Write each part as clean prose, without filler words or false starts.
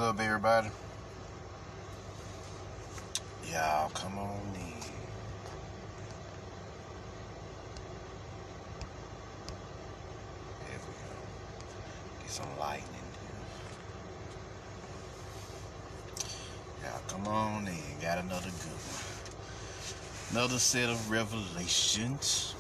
What's up, everybody? Y'all, come on in. There we go. Get some light in here. Y'all, come on in. Got another good one. Another set of revelations.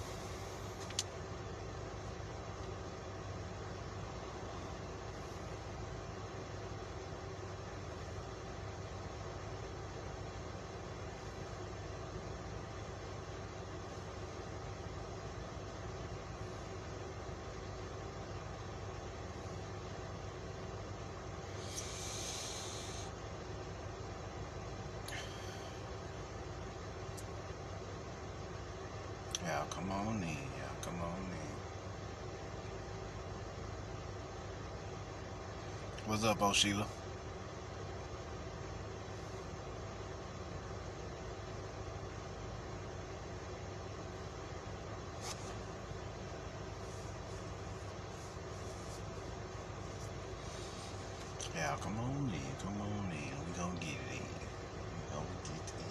Y'all, come on in. Y'all, come on in. What's up, oh Sheila? Y'all, come on in. Come on in. We gonna get it in. We gonna get it in.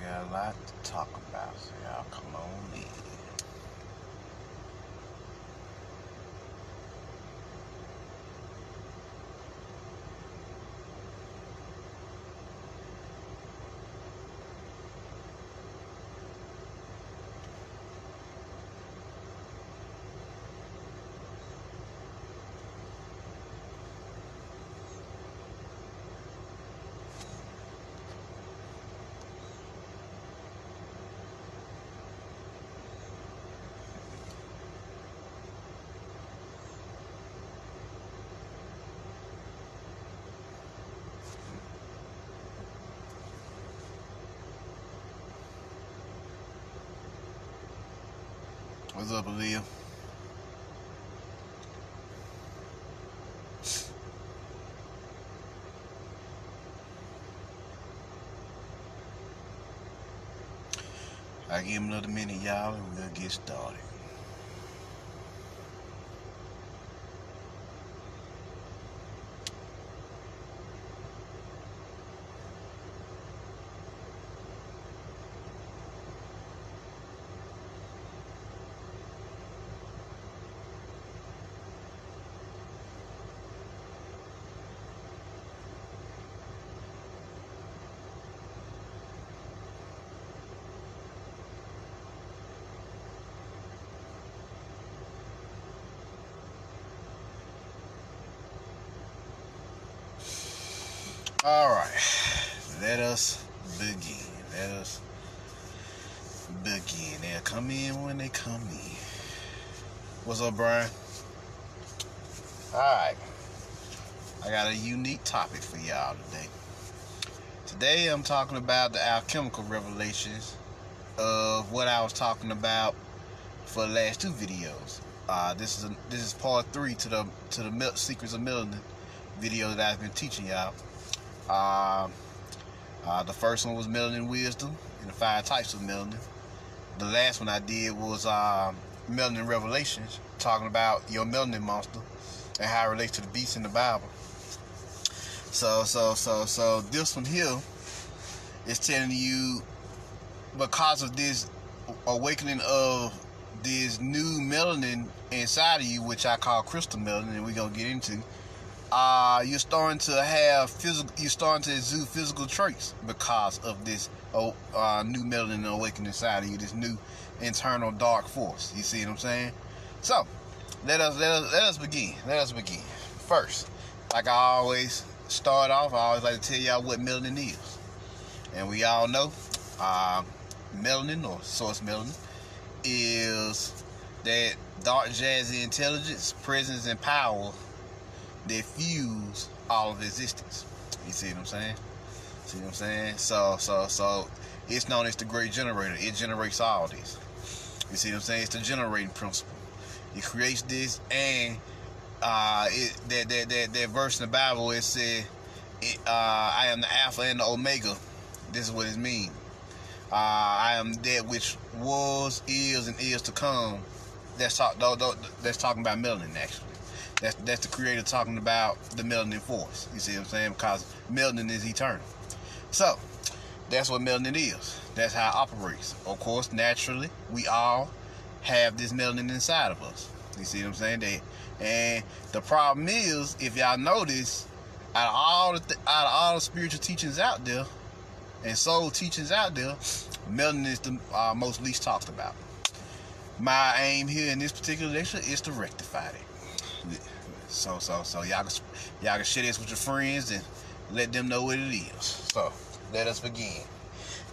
Got a lot to talk about, so y'all come on in. What's up, Aaliyah? I give him another minute, y'all, and we'll get started. All right, let us begin. Let us begin. They'll come in when they come in. What's up, Brian? All right, I got a unique topic for y'all today. Today I'm talking about the alchemical revelations of what I was talking about for the last two videos. This is part 3 to the Secrets of Melanin video that I've been teaching y'all. The first one was Melanin Wisdom and the 5 types of melanin. The last one I did was Melanin Revelations, talking about your melanin monster and how it relates to the beast in the Bible. So this one here is telling you, because of this awakening of this new melanin inside of you, which I call crystal melanin, and we're gonna get into. You're starting to have you're starting to exude physical traits because of this new melanin awakening inside of you, this new internal dark force. You see what I'm saying? So let us begin. Let us begin. First, like I always start off, I always like to tell y'all what melanin is. And we all know melanin, or source melanin, is that dark jazzy intelligence, presence, and power that fuse all of existence. You see what I'm saying? See what I'm saying? So It's known as the great generator. It generates all this. You see what I'm saying? It's the generating principle. It creates this, and that verse in the Bible, it said, I am the Alpha and the Omega. This is what it means. I am that which was, is, and is to come. That's talking about melanin, actually. That's the creator talking about the melanin force. You see what I'm saying? Because melanin is eternal. So, that's what melanin is. That's how it operates. Of course, naturally, we all have this melanin inside of us. You see what I'm saying? And the problem is, if y'all notice, out of all the spiritual teachings out there, and soul teachings out there, melanin is the most least talked about. My aim here in this particular lecture is to rectify it. So y'all can share this with your friends and let them know what it is. So let us begin.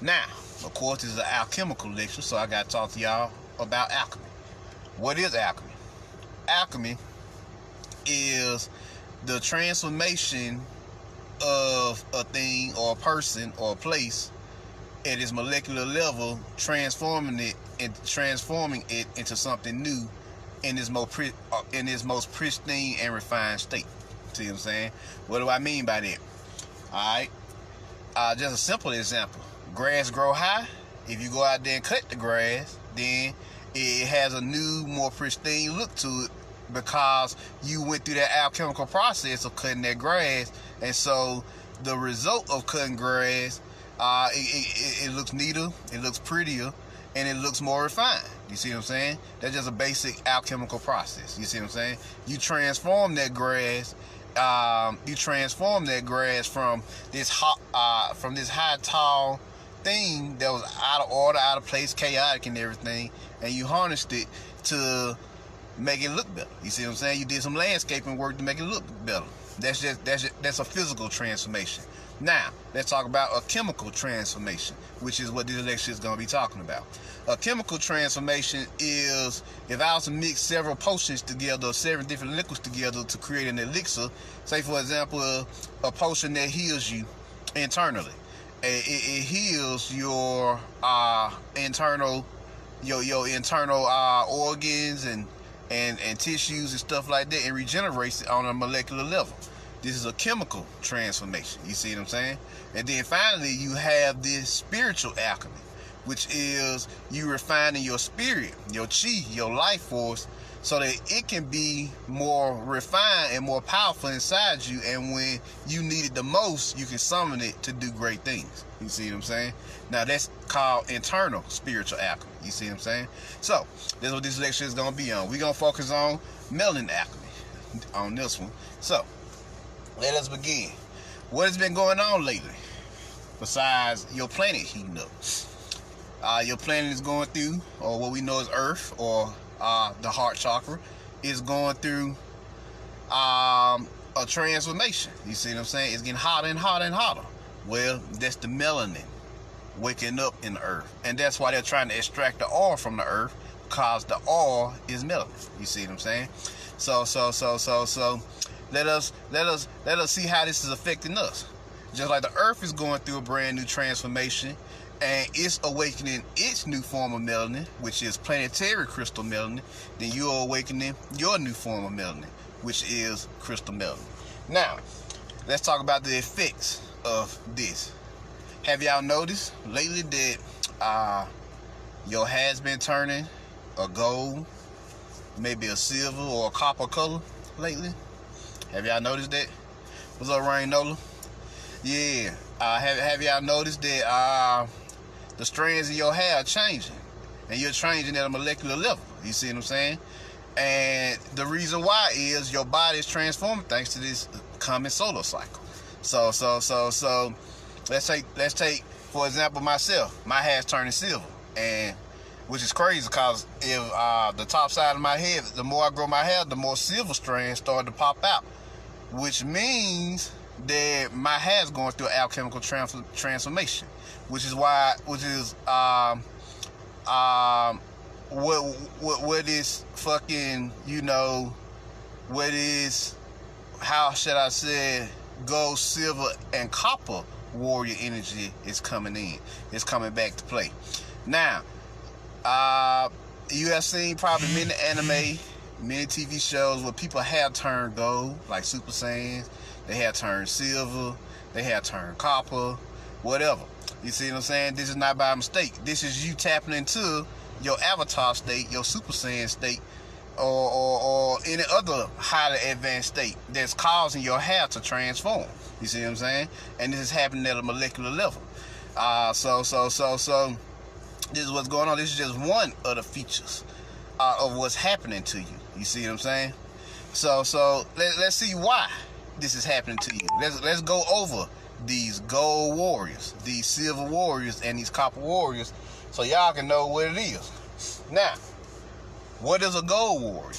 Now, of course, this is an alchemical lecture, so I got to talk to y'all about alchemy. What is alchemy? Alchemy is the transformation of a thing or a person or a place at its molecular level, transforming it into something new in its most pristine and refined state. See what I'm saying? What do I mean by that? Alright, just a simple example. Grass grow high. If you go out there and cut the grass, then it has a new, more pristine look to it, because you went through that alchemical process of cutting that grass. And so the result of cutting grass, it looks neater, it looks prettier, and it looks more refined. You see what I'm saying? That's just a basic alchemical process. You see what I'm saying? You transform that grass. From this high, tall thing that was out of order, out of place, chaotic, and everything, and you harnessed it to make it look better. You see what I'm saying? You did some landscaping work to make it look better. That's a physical transformation. Now, let's talk about a chemical transformation, which is what this lecture is going to be talking about. A chemical transformation is, if I was to mix several potions together, 7 different liquids together to create an elixir, say for example, a potion that heals you internally. It heals your internal organs and tissues and stuff like that, and regenerates it on a molecular level. This is a chemical transformation. You see what I'm saying? And then finally, you have this spiritual alchemy, which is you refining your spirit, your chi, your life force, so that it can be more refined and more powerful inside you. And when you need it the most, you can summon it to do great things. You see what I'm saying? Now, that's called internal spiritual alchemy. You see what I'm saying? So, that's what this lecture is going to be on. We're going to focus on melanin alchemy on this one. So, let us begin. What has been going on lately besides your planet heating up? Your planet is going through, or what we know as Earth, or the heart chakra, is going through a transformation. You see what I'm saying? It's getting hotter and hotter and hotter. Well, that's the melanin waking up in the Earth, and that's why they're trying to extract the oil from the Earth, because the oil is melanin. You see what I'm saying? So let us see how this is affecting us. Just like the Earth is going through a brand new transformation, and it's awakening its new form of melanin, which is planetary crystal melanin, then you're awakening your new form of melanin, which is crystal melanin. Now, let's talk about the effects of this. Have y'all noticed lately that your hair's been turning a gold, maybe a silver or a copper color lately? Have y'all noticed that? What's up, Rain Nola? Yeah. Have y'all noticed that the strands of your hair are changing, and you're changing at a molecular level? You see what I'm saying? And the reason why is your body is transforming thanks to this coming solar cycle. So let's take for example myself. My hair's turning silver, and which is crazy, because if the top side of my head, the more I grow my hair, the more silver strands start to pop out, which means that my hair is going through an alchemical transformation, what is fucking, what is, how should I say, gold, silver, and copper warrior energy is coming in. It's coming back to play. Now, you have seen probably many anime, many TV shows where people have turned gold, like Super Saiyans. They have turned silver. They have turned copper, whatever. You see what I'm saying? This is not by mistake. This is you tapping into your avatar state, your Super Saiyan state, or any other highly advanced state that's causing your hair to transform. You see what I'm saying? And this is happening at a molecular level. So this is what's going on. This is just one of the features of what's happening to you. You see what I'm saying? So let's see why this is happening to you. Let's go over these gold warriors, these silver warriors, and these copper warriors, so y'all can know what it is. Now, what is a gold warrior?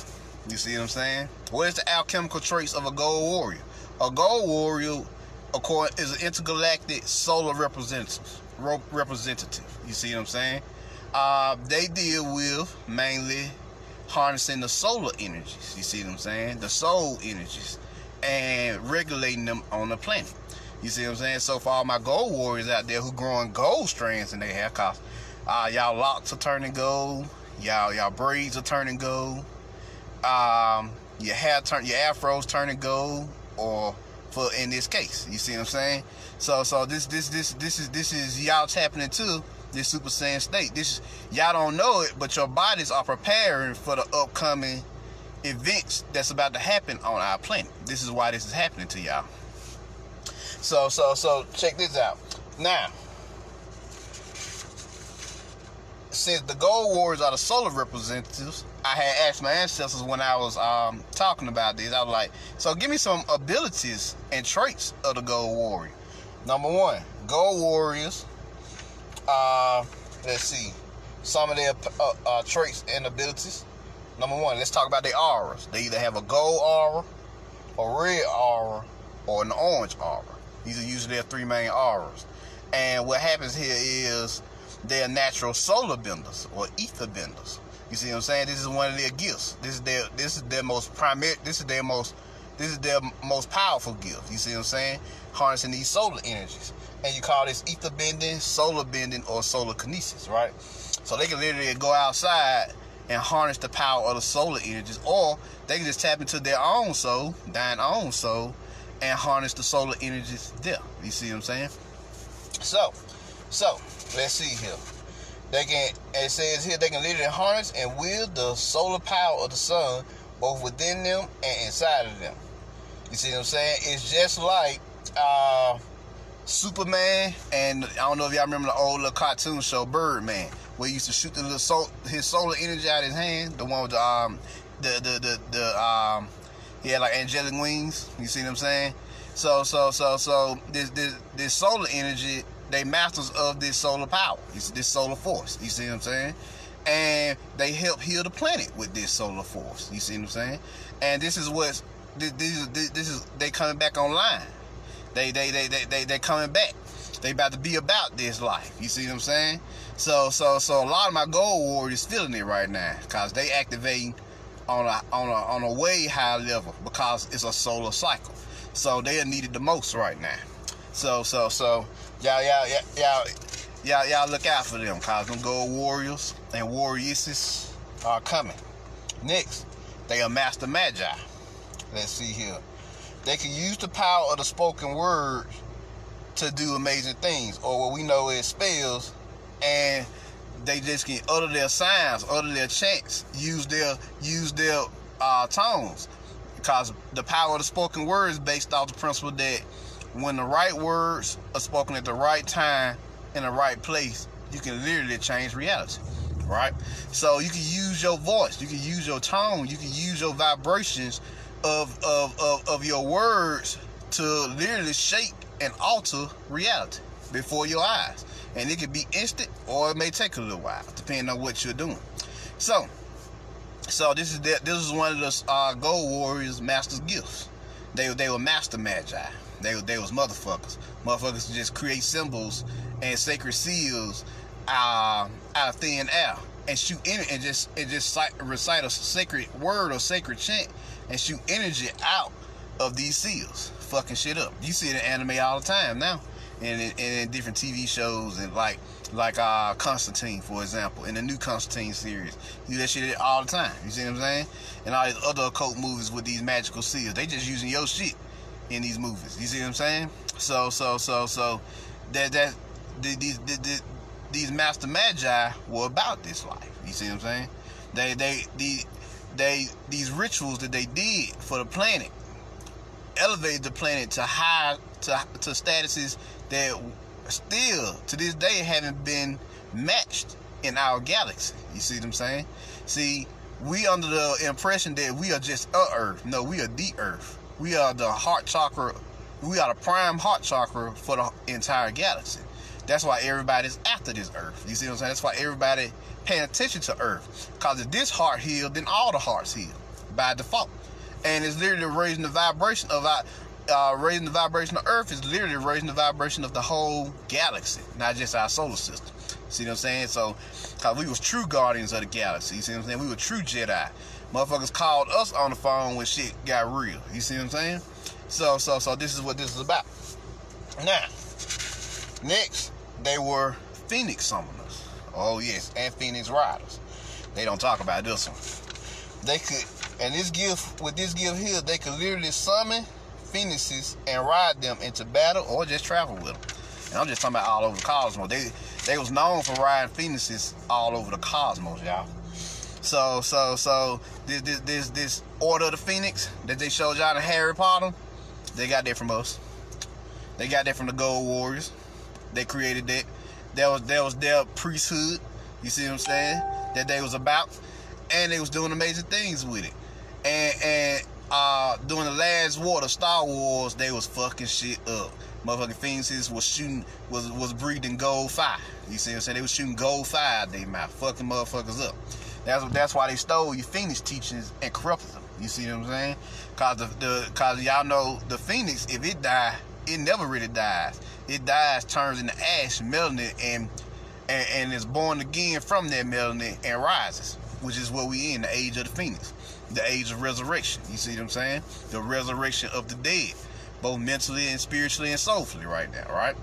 You see what I'm saying? What is the alchemical traits of a gold warrior? A gold warrior, is an intergalactic solar representative. You see what I'm saying? They deal with mainly harnessing the solar energies. You see what I'm saying? The soul energies, and regulating them on the planet. You see what I'm saying? So for all my gold warriors out there who growing gold strands in their hair, cause y'all locks are turning gold, y'all braids are turning gold, your afros turning gold, or for in this case, you see what I'm saying? So this is y'all tapping into this Super Saiyan state. This y'all don't know it, but your bodies are preparing for the upcoming events that's about to happen on our planet. This is why this is happening to y'all. So check this out. Now, since the gold warriors are the solar representatives, I had asked my ancestors when I was talking about this. I was like, so give me some abilities and traits of the gold warrior. Number one, gold warriors. Let's see some of their traits and abilities. Number one, let's talk about their auras. They either have a gold aura, a red aura, or an orange aura. These are usually their three main auras. And what happens here is they're natural solar benders or ether benders. You see what I'm saying? This is one of their gifts. This is their most primary. This is their most powerful gift. You see what I'm saying? Harnessing these solar energies, and you call this ether bending, solar bending, or solar kinesis, right? So they can literally go outside and harness the power of the solar energies, or they can just tap into their own soul, thine own soul, and harness the solar energies there. You see what I'm saying? So let's see here. It says here they can literally harness and wield the solar power of the sun both within them and inside of them. You see what I'm saying? It's just like Superman, and I don't know if y'all remember the old little cartoon show Birdman, where he used to shoot his solar energy out of his hand. The one with he had like angelic wings. You see what I'm saying? So this solar energy, they masters of this solar power. It's this solar force. You see what I'm saying? And they help heal the planet with this solar force. You see what I'm saying? And this is they coming back online. They coming back. They about to be about this life. You see what I'm saying? So a lot of my gold warriors feeling it right now, because they activating on a way high level, because it's a solar cycle. So they are needed the most right now. So y'all look out for them, cause them gold warriors and warrioresses are coming. Next, they are master magi. Let's see here. They can use the power of the spoken word to do amazing things, or what we know as spells, and they just can utter their signs, utter their chants, use their tones, because the power of the spoken word is based off the principle that when the right words are spoken at the right time in the right place, you can literally change reality, right? So you can use your voice, you can use your tone, you can use your vibrations of your words to literally shape and alter reality before your eyes. And it can be instant, or it may take a little while, depending on what you're doing. So this is one of the gold warriors' master's gifts. They were master magi. They was motherfuckers. Motherfuckers just create symbols and sacred seals out of thin air and shoot in and just recite a sacred word or sacred chant and shoot energy out of these seals, fucking shit up. You see it in anime all the time now. and in different TV shows, and like Constantine, for example, in the new Constantine series. You do that shit all the time. You see what I'm saying? And all these other occult movies with these magical seals, they just using your shit in these movies. You see what I'm saying? So these master magi were about this life. You see what I'm saying? These rituals that they did for the planet elevated the planet to statuses that still to this day haven't been matched in our galaxy. You see what I'm saying? See, we under the impression that we are just Earth. No, we are the Earth. We are the heart chakra. We are the prime heart chakra for the entire galaxy. That's why everybody's after this Earth. You see what I'm saying? That's why everybody paying attention to Earth. Because if this heart healed, then all the hearts heal by default. And it's literally raising the vibration of Earth is literally raising the vibration of the whole galaxy, not just our solar system. See what I'm saying? So, cause we was true guardians of the galaxy. You see what I'm saying? We were true Jedi. Motherfuckers called us on the phone when shit got real. You see what I'm saying? So this is what this is about. Now, next, they were Phoenix summoners. Oh yes, and Phoenix riders. They don't talk about this one. They could, and with this gift here, they could literally summon phoenixes and ride them into battle or just travel with them. And I'm just talking about all over the cosmos. They was known for riding phoenixes all over the cosmos, y'all. So this Order of the Phoenix that they showed y'all in Harry Potter, they got that from us. They got that from the Gold Warriors. They created that. That was their priesthood. You see what I'm saying? That they was about. And they was doing amazing things with it. And during the last war, the Star Wars, they was fucking shit up. Motherfucking phoenixes was breathing gold fire. You see what I'm saying? They was shooting gold fire out their mouth, fucking motherfuckers up. That's why they stole your phoenix teachings and corrupted them. You see what I'm saying? Cause y'all know the phoenix, if it die, it never really dies. It dies, turns into ash, melanin, and is born again from that melanin and rises, which is what we in the age of the phoenix, the age of resurrection. You see what I'm saying? The resurrection of the dead, both mentally and spiritually and soulfully right now, right?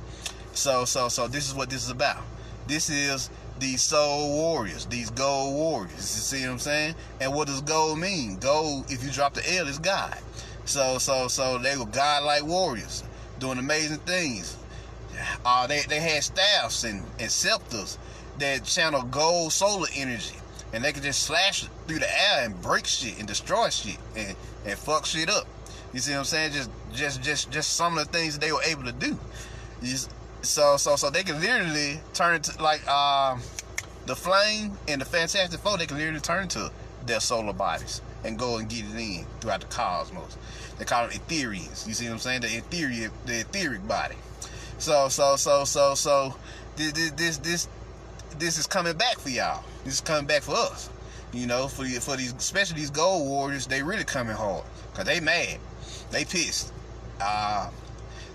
So this is what this is about. This is these soul warriors, these gold warriors. You see what I'm saying? And what does gold mean? Gold, if you drop the L, is God. So they were godlike warriors doing amazing things. They had staffs and scepters that channel gold solar energy, and they could just slash through the air and break shit and destroy shit and fuck shit up. You see what I'm saying? Just some of the things that they were able to do. So they can literally turn into like the Flame and the Fantastic Four. They can literally turn into their solar bodies and go and get it in throughout the cosmos. They call them Etherians. You see what I'm saying? The etheric body. So this is coming back for y'all. This is coming back for us. You know, for these, especially these gold warriors, they really coming hard. Cause they mad. They pissed.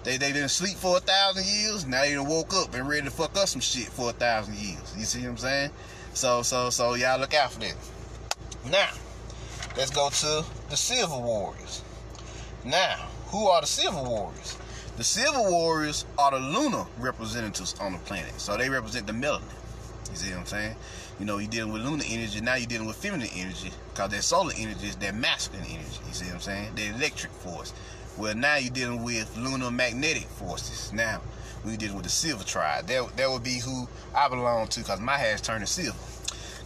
They didn't sleep for 1,000 years. Now they done woke up and ready to fuck us some shit for 1,000 years. You see what I'm saying? So y'all look out for that. Now, let's go to the Silver Warriors. Now, who are the Silver Warriors? The Silver Warriors are the lunar representatives on the planet. So they represent the melanin. You see what I'm saying? You know, you're dealing with lunar energy, now you're dealing with feminine energy, because that solar energy is that masculine energy. You see what I'm saying? The electric force. Well, now you're dealing with lunar magnetic forces. Now, when you're dealing with the Silver Tribe, that would be who I belong to, because my hair's turning silver.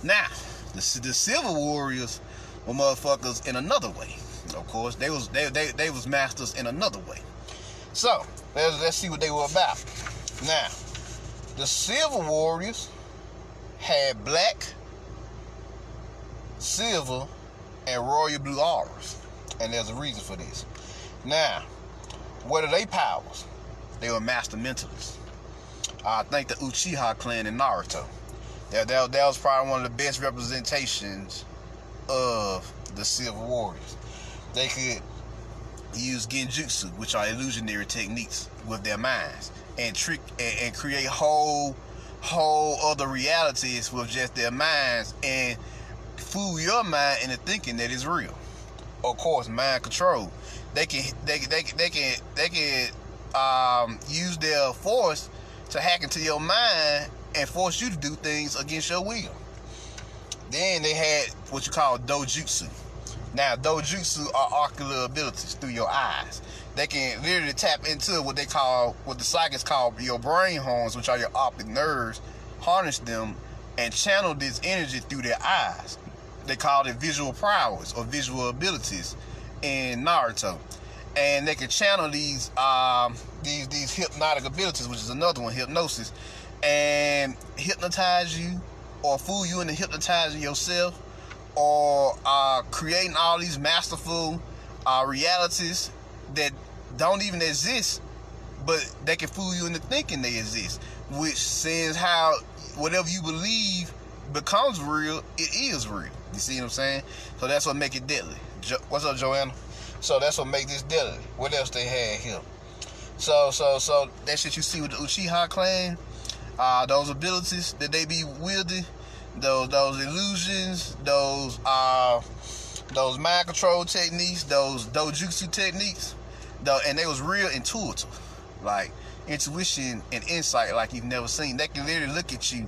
Now, the Silver Warriors were motherfuckers in another way. Of course, they was masters in another way. So, let's see what they were about. Now, the Silver Warriors had black, silver, and royal blue auras. And there's a reason for this. Now, what are their powers? They were master mentalists. I think the Uchiha clan in Naruto. That was probably one of the best representations of the Silver Warriors. They could use genjutsu, which are illusionary techniques, with their minds, and trick and create whole other realities with just their minds, and fool your mind into thinking that it's real. Of course, mind control. They can use their force to hack into your mind and force you to do things against your will. Then they had what you call dojutsu. Now, dojutsu are ocular abilities through your eyes. They can literally tap into what the psychics call your brain horns, which are your optic nerves, harness them, and channel this energy through their eyes. They call it visual prowess or visual abilities in Naruto. And they can channel these hypnotic abilities, which is another one, hypnosis, and hypnotize you or fool you into hypnotizing yourself, or creating all these masterful realities that don't even exist, but they can fool you into thinking they exist, which says how whatever you believe becomes real, it is real. You see what I'm saying? So that's what make it deadly. What's up, Joanna? So that's what make this deadly. What else they had here? So that shit you see with the Uchiha clan, those abilities that they be wielding, those illusions, those mind control techniques, those dojutsu techniques, and they was real intuitive, like intuition and insight like you've never seen. They can literally look at you,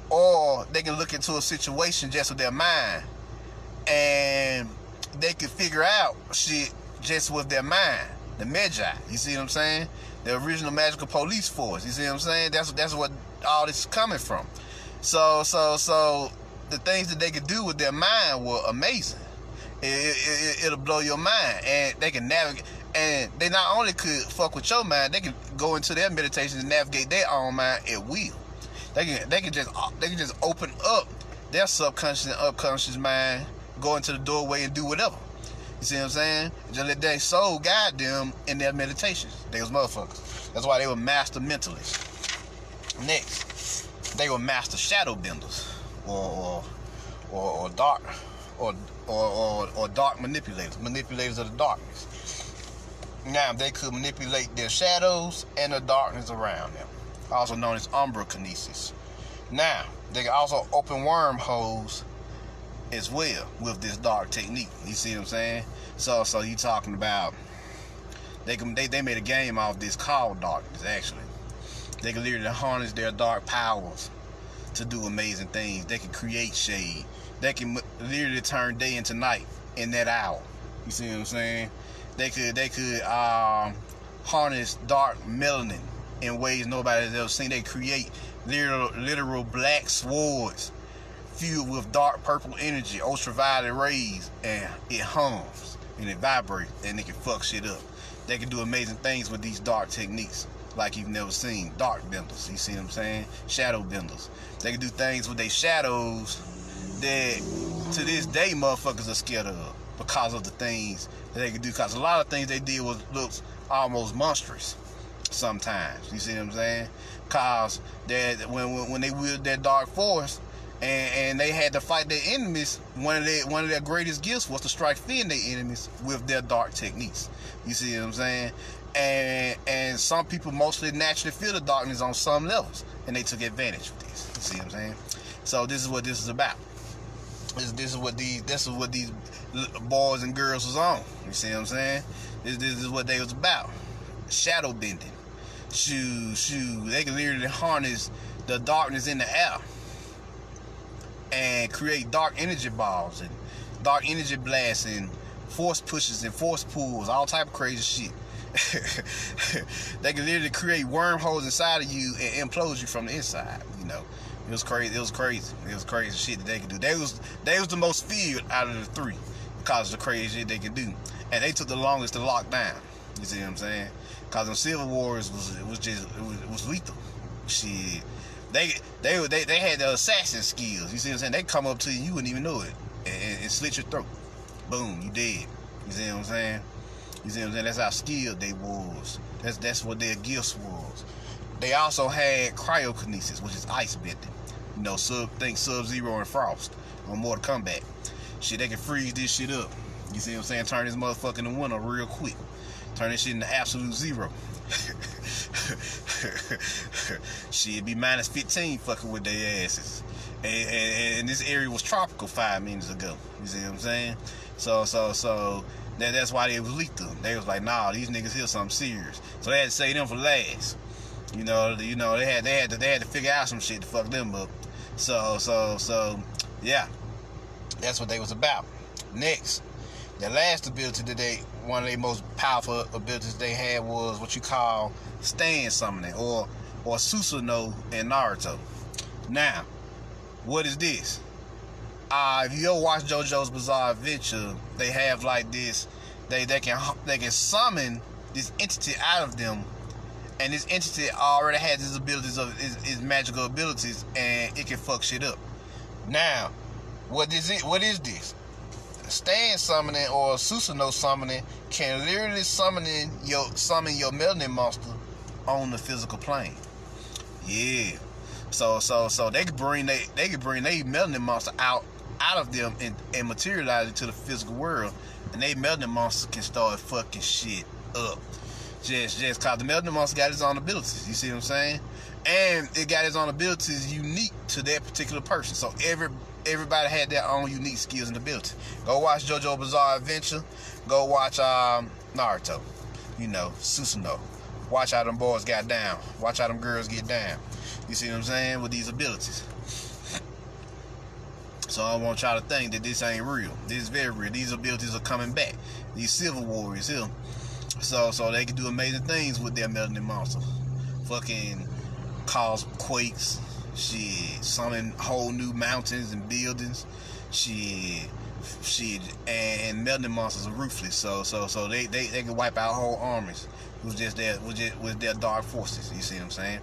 or they can look into a situation just with their mind, and they can figure out shit just with their mind. The Magi, you see what I'm saying? The original magical police force, you see what I'm saying? That's what all this is coming from. So the things that they could do with their mind were amazing. It'll blow your mind, and they can navigate. And they not only could fuck with your mind, they can go into their meditation and navigate their own mind at will. They can just open up their subconscious and unconscious mind, go into the doorway and do whatever. You see what I'm saying? Just let their soul guide them in their meditations. They was motherfuckers. That's why they were master mentalists. Next, they were master shadow benders, or dark, or dark manipulators of the darkness. Now they could manipulate their shadows and the darkness around them, also known as umbra kinesis. Now they can also open wormholes as well with this dark technique. You see what I'm saying? So you talking about they made a game off this called darkness. Actually, they can literally harness their dark powers to do amazing things. They can create shade. They can literally turn day into night in that hour. You see what I'm saying? They could harness dark melanin in ways nobody's ever seen. They create literal black swords filled with dark purple energy, ultraviolet rays, and it hums and it vibrates, and they can fuck shit up. They can do amazing things with these dark techniques like you've never seen. Dark benders, you see what I'm saying? Shadow benders. They can do things with their shadows that to this day motherfuckers are scared of because of the things that they can do. Because a lot of things they did looks almost monstrous sometimes. You see what I'm saying? Because when they wielded their dark force and they had to fight their enemies, one of their greatest gifts was to strike fear in their enemies with their dark techniques. You see what I'm saying? And some people mostly naturally feel the darkness on some levels, and they took advantage of this. You see what I'm saying? So this is what this is about. This is what these boys and girls was on. You see what I'm saying? This is what they was about. Shadow bending. They can literally harness the darkness in the air and create dark energy balls and dark energy blasts and force pushes and force pulls, all type of crazy shit. They can literally create wormholes inside of you and implode you from the inside. You know, it was crazy. It was crazy shit that they could do. They was the most feared out of the three because of the crazy shit they could do, and they took the longest to lock down. You see what I'm saying? Because them Civil Wars was lethal. Shit. They had the assassin skills. You see what I'm saying? They come up to you wouldn't even know it and slit your throat. Boom, you dead. You see what I'm saying? You see what I'm saying? That's how skilled they was. That's what their gifts was. They also had cryokinesis, which is ice bending. You know, think Sub-Zero and Frost on Mortal Kombat. Shit, they can freeze this shit up. You see what I'm saying? Turn this motherfucker into winter real quick. Turn this shit into absolute zero. Shit, be minus 15 fucking with their asses. And this area was tropical 5 minutes ago. You see what I'm saying? So That's why they was lethal. They was like, nah, these niggas here something serious. So they had to say them for last. You know, they had to figure out some shit to fuck them up. So yeah, that's what they was about. Next, the last ability that one of the most powerful abilities they had was what you call stand summoning or Susanoo in Naruto. Now, what is this? If you ever watch JoJo's Bizarre Adventure, they have like this. They can summon this entity out of them, and this entity already has his abilities of his magical abilities, and it can fuck shit up. Now, what is it? What is this? Stand summoning or Susanoo summoning can literally summon your Melanin monster on the physical plane. Yeah. So they could bring they Melanin monster out of them and materialize it to the physical world, and they Melanin monster can start fucking shit up. Just cause the Melanin monster got its own abilities. You see what I'm saying? And it got its own abilities unique to that particular person. So everybody had their own unique skills and abilities. Go watch JoJo Bizarre Adventure. Go watch Naruto. You know, Susanoo. Watch how them boys got down. Watch how them girls get down. You see what I'm saying? With these abilities. So I don't want y'all to think that this ain't real. This is very real. These abilities are coming back. These Silver Warriors here. So they can do amazing things with their Melanin monster. Fucking cause quakes. Shit. Summon whole new mountains and buildings. Shit. And Melanin monsters are ruthless. So they can wipe out whole armies with their dark forces. You see what I'm saying?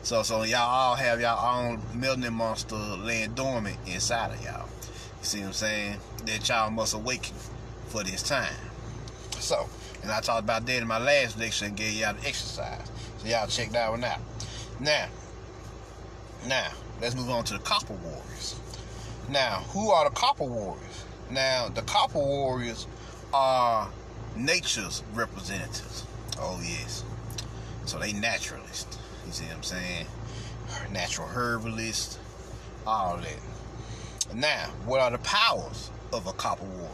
So y'all all have y'all own Melanin monster laying dormant inside of y'all. You see what I'm saying? That y'all must awaken for this time. So, and I talked about that in my last lecture and gave y'all the exercise. So y'all check that one out. Now, let's move on to the Copper Warriors. Now, who are the Copper Warriors? Now, the Copper Warriors are nature's representatives. Oh, yes. So they naturalists. You see what I'm saying? Natural herbalists. All that. Now, what are the powers of a Copper Warrior?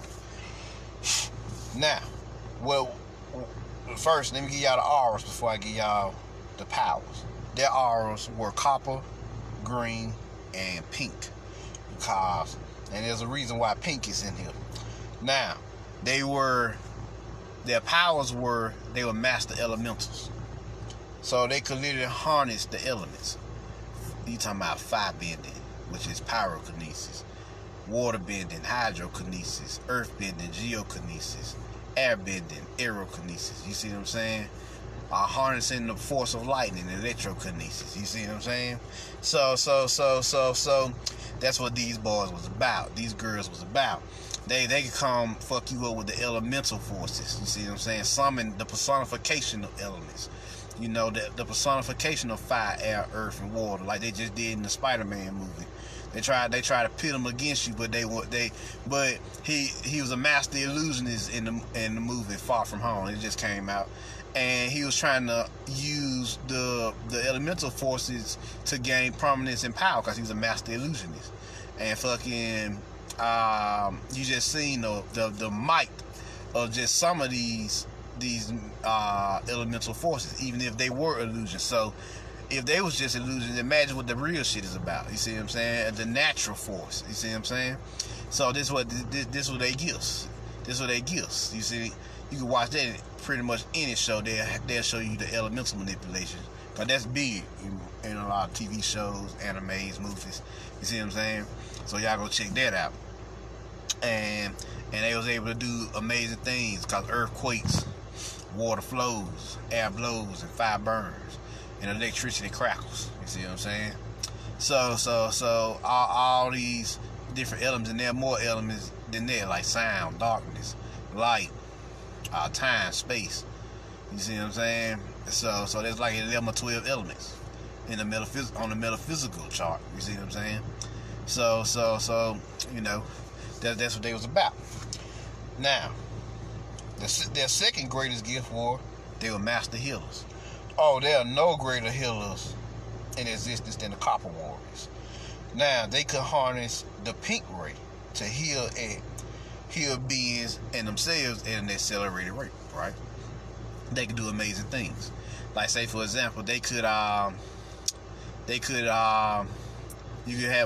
Now, well, first, let me give y'all the auras before I give y'all the powers. Their auras were copper, green, and pink. And there's a reason why pink is in here. Now, their powers were, they were master elementals. So they could literally harness the elements. You talking about fire bending, which is pyrokinesis, water bending, hydrokinesis, earth bending, geokinesis, air bending, aerokinesis. You see what I'm saying? Harnessing the force of lightning, electrokinesis. You see what I'm saying? So that's what these boys was about. These girls was about. They could come fuck you up with the elemental forces. You see what I'm saying? Summon the personification of elements. You know, the personification of fire, air, earth, and water, like they just did in the Spider-Man movie. They tried to pit him against you, but he was a master illusionist in the movie Far From Home. It just came out, and he was trying to use the elemental forces to gain prominence and power because he was a master illusionist. And fucking, you just seen the might of just some of these elemental forces, even if they were illusions. So if they was just illusions, imagine what the real shit is about. You see what I'm saying? The natural force. You see what I'm saying? So this what they gifts. This what they gifts. You see, you can watch that in pretty much any show. They'll show you the elemental manipulation. But that's big in a lot of TV shows, animes, movies. You see what I'm saying? So y'all go check that out. And they was able to do amazing things cause earthquakes, water flows, air blows, and fire burns, and electricity crackles. You see what I'm saying? So all these different elements, and there are more elements than that, like sound, darkness, light, time, space. You see what I'm saying? So there's like 11 or 12 elements in the metaphysical chart. You see what I'm saying? So you know, that's what they was about. Now, their second greatest gift was they were master healers. Oh, there are no greater healers in existence than the Copper Warriors. Now, they could harness the pink ray to heal at heal beings and themselves at an accelerated rate, right? They can do amazing things. Like, say for example, you could have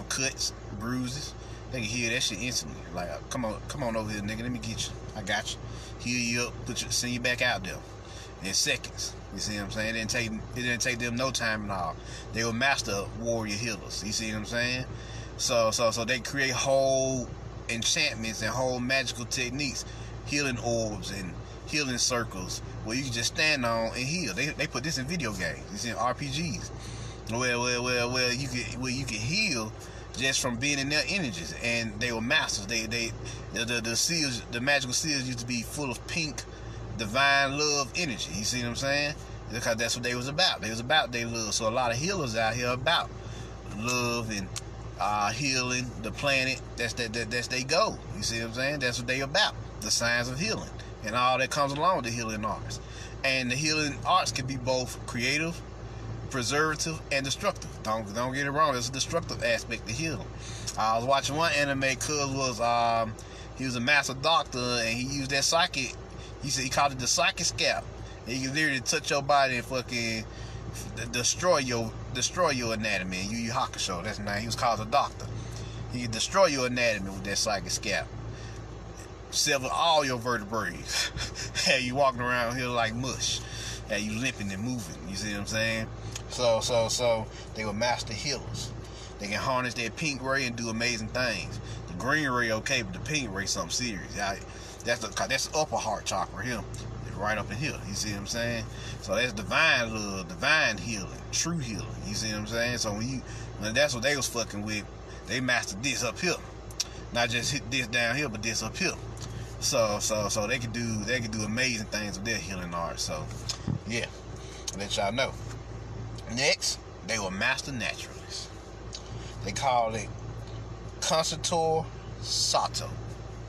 cuts, bruises. They can heal that shit instantly. Like, come on over here, nigga. Let me get you. I got you. Heal you up, send you back out there in seconds. You see what I'm saying? It didn't take them no time at all. They were master warrior healers. You see what I'm saying? So they create whole enchantments and whole magical techniques, healing orbs and healing circles where you can just stand on and heal. They put this in video games. It's in RPGs. Well, you can heal just from being in their energies, and they were masters. The seals, the magical seals, used to be full of pink, divine love energy. You see what I'm saying? Because that's what they was about. They was about their love. So a lot of healers out here about love and healing the planet. That's they go. You see what I'm saying? That's what they about. The science of healing and all that comes along with the healing arts. And the healing arts can be both creative, preservative, and destructive. Don't get it wrong. There's a destructive aspect to healing. I was watching one anime. Cuz he was a master doctor, and he used that psychic. He said he called it the psychic scalp. And you can literally touch your body and fucking destroy your anatomy. And Yu Hakusho, that's nice. He was called a doctor. He could destroy your anatomy with that psychic scalp. Sever all your vertebrae. Have you walking around here like mush. Have you limping and moving. You see what I'm saying? So they were master healers. They can harness that pink ray and do amazing things. The green ray okay, but the pink ray something serious. That's the upper heart chakra here. It's right up in here. You see what I'm saying? So that's divine love, divine healing, true healing. You see what I'm saying? So when that's what they was fucking with, they mastered this up here. Not just hit this down here, but this up here. So they can do amazing things with their healing art. So yeah, I'll let y'all know. Next, they were master naturalists. They call it Concertor Sato,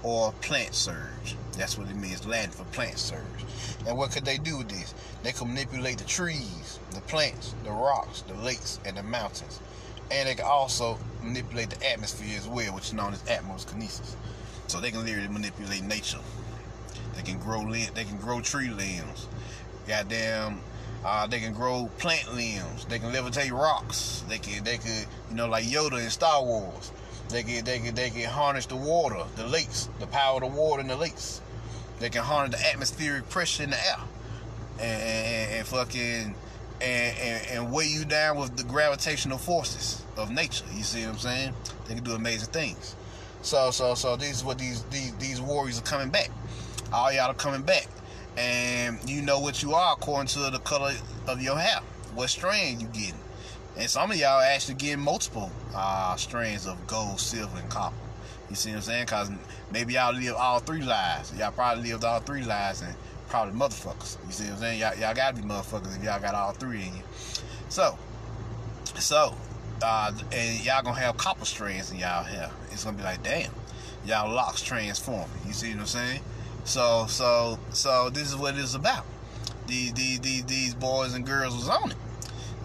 or plant surge. That's what it means, Latin for plant surge. And what could they do with this? They could manipulate the trees, the plants, the rocks, the lakes, and the mountains. And they can also manipulate the atmosphere as well, which is known as atmokinesis. So they can literally manipulate nature. They can grow tree limbs. Goddamn, they can grow plant limbs. They can levitate rocks. They could, like Yoda in Star Wars. They can harness the water, the lakes, the power of the water in the lakes. They can harness the atmospheric pressure in the air, and weigh you down with the gravitational forces of nature. You see what I'm saying? They can do amazing things. So this is what these warriors are coming back. All y'all are coming back, and you know what you are according to the color of your hair, what strand you getting. And some of y'all actually getting multiple strands of gold, silver, and copper. You see what I'm saying? Because maybe y'all live all three lives. Y'all probably lived all three lives and probably motherfuckers. You see what I'm saying? Y'all gotta be motherfuckers if y'all got all three in you. And y'all gonna have copper strands in y'all hair. It's gonna be like, damn, y'all locks transforming. You see what I'm saying? So this is what it is about. These boys and girls was on it.